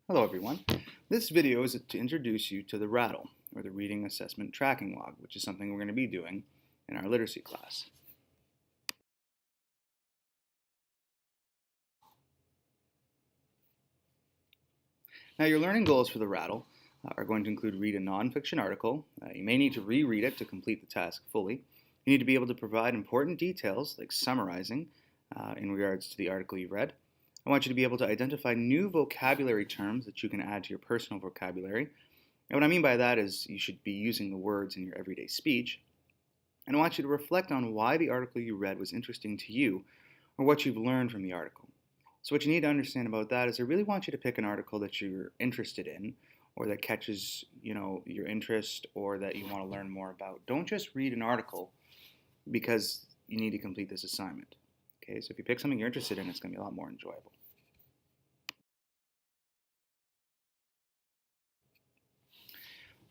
Hello everyone. This video is to introduce you to the RATL, or the Reading Assessment Tracking Log, which is something we're going to be doing in our literacy class. Now your learning goals for the RATL are going to include read a nonfiction article. You may need to reread it to complete the task fully. You need to be able to provide important details like summarizing in regards to the article you read. I want you to be able to identify new vocabulary terms that you can add to your personal vocabulary. And what I mean by that is you should be using the words in your everyday speech. And I want you to reflect on why the article you read was interesting to you or what you've learned from the article. So what you need to understand about that is I really want you to pick an article that you're interested in or that catches, your interest or that you want to learn more about. Don't just read an article because you need to complete this assignment. Okay, so if you pick something you're interested in, it's going to be a lot more enjoyable.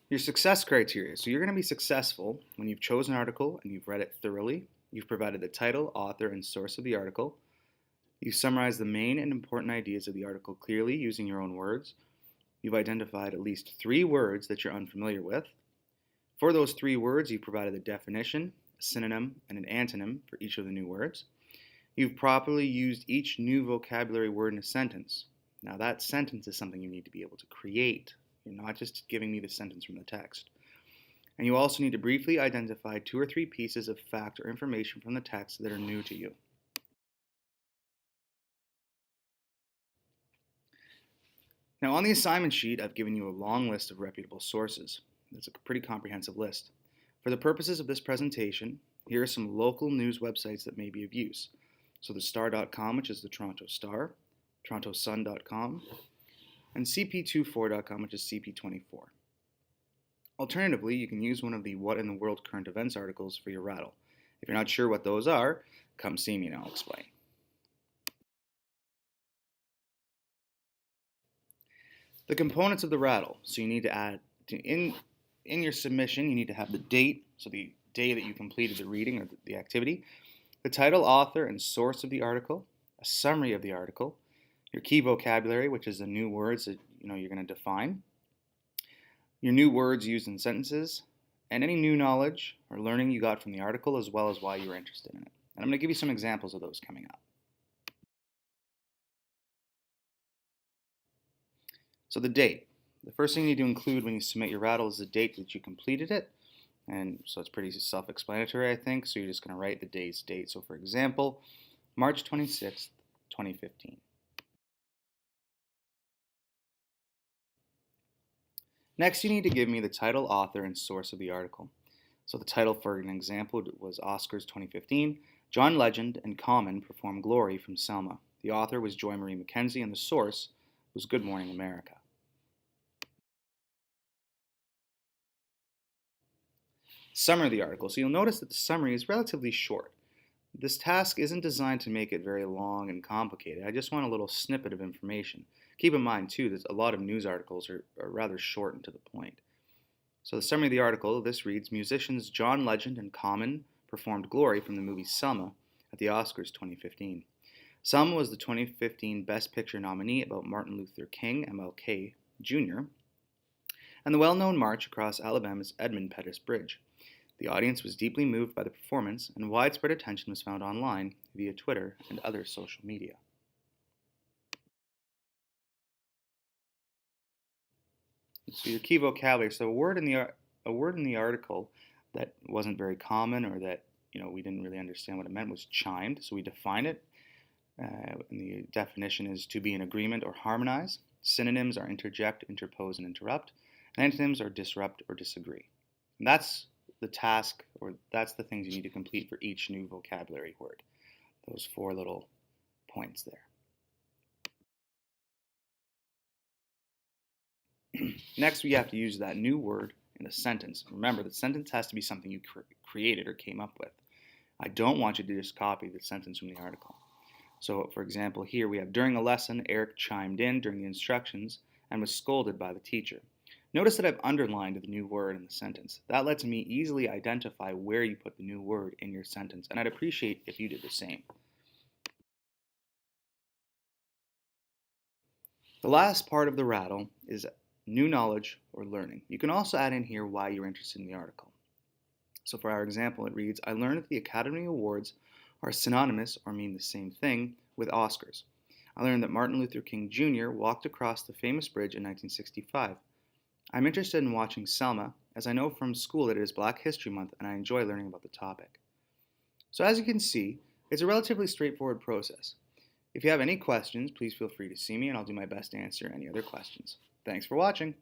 Your success criteria. So you're going to be successful when you've chosen an article and you've read it thoroughly. You've provided the title, author, and source of the article. You've summarized the main and important ideas of the article clearly using your own words. You've identified at least 3 words that you're unfamiliar with. For those 3 words, you've provided a definition, a synonym, and an antonym for each of the new words. You've properly used each new vocabulary word in a sentence. Now that sentence is something you need to be able to create. You're not just giving me the sentence from the text. And you also need to briefly identify 2 or 3 pieces of fact or information from the text that are new to you. Now on the assignment sheet, I've given you a long list of reputable sources. It's a pretty comprehensive list. For the purposes of this presentation, here are some local news websites that may be of use. So the star.com, which is the Toronto Star, torontosun.com, and cp24.com, which is CP24. Alternatively, you can use one of the What in the World Current Events articles for your RATL. If you're not sure what those are, come see me and I'll explain. The components of the RATL. So you need to add, in your submission, you need to have the date, so the day that you completed the reading or the activity, the title, author, and source of the article, a summary of the article, your key vocabulary, which is the new words that you're going to define, your new words used in sentences, and any new knowledge or learning you got from the article as well as why you were interested in it. And I'm going to give you some examples of those coming up. So the date. The first thing you need to include when you submit your RATL is the date that you completed it. And so it's pretty self-explanatory, I think. So you're just going to write the day's date. So for example, March 26th, 2015. Next, you need to give me the title, author, and source of the article. So the title, for an example, was Oscars 2015. John Legend and Common performed Glory from Selma. The author was Joy Marie Mackenzie, and the source was Good Morning America. Summary of the article. So you'll notice that the summary is relatively short. This task isn't designed to make it very long and complicated. I just want a little snippet of information. Keep in mind, too, that a lot of news articles are rather short and to the point. So the summary of the article, this reads, musicians John Legend and Common performed Glory from the movie Selma at the Oscars 2015. Selma was the 2015 Best Picture nominee about Martin Luther King, MLK Jr., and the well-known march across Alabama's Edmund Pettus Bridge. The audience was deeply moved by the performance, and widespread attention was found online via Twitter and other social media. So your key vocabulary. So a word in the article that wasn't very common or that we didn't really understand what it meant was chimed. So we define it. And the definition is to be in agreement or harmonize. Synonyms are interject, interpose, and interrupt. And antonyms are disrupt or disagree. And that's the task, or that's the things you need to complete for each new vocabulary word. Those 4 little points there. Next, we have to use that new word in a sentence. Remember, the sentence has to be something you created or came up with. I don't want you to just copy the sentence from the article. So, for example, here we have, during a lesson, Eric chimed in during the instructions and was scolded by the teacher. Notice that I've underlined the new word in the sentence. That lets me easily identify where you put the new word in your sentence, and I'd appreciate if you did the same. The last part of the rattle is new knowledge or learning. You can also add in here why you're interested in the article. So for our example, it reads, I learned that the Academy Awards are synonymous or mean the same thing with Oscars. I learned that Martin Luther King Jr. walked across the famous bridge in 1965. I'm interested in watching Selma, as I know from school that it is Black History Month and I enjoy learning about the topic. So as you can see, it's a relatively straightforward process. If you have any questions, please feel free to see me and I'll do my best to answer any other questions. Thanks for watching.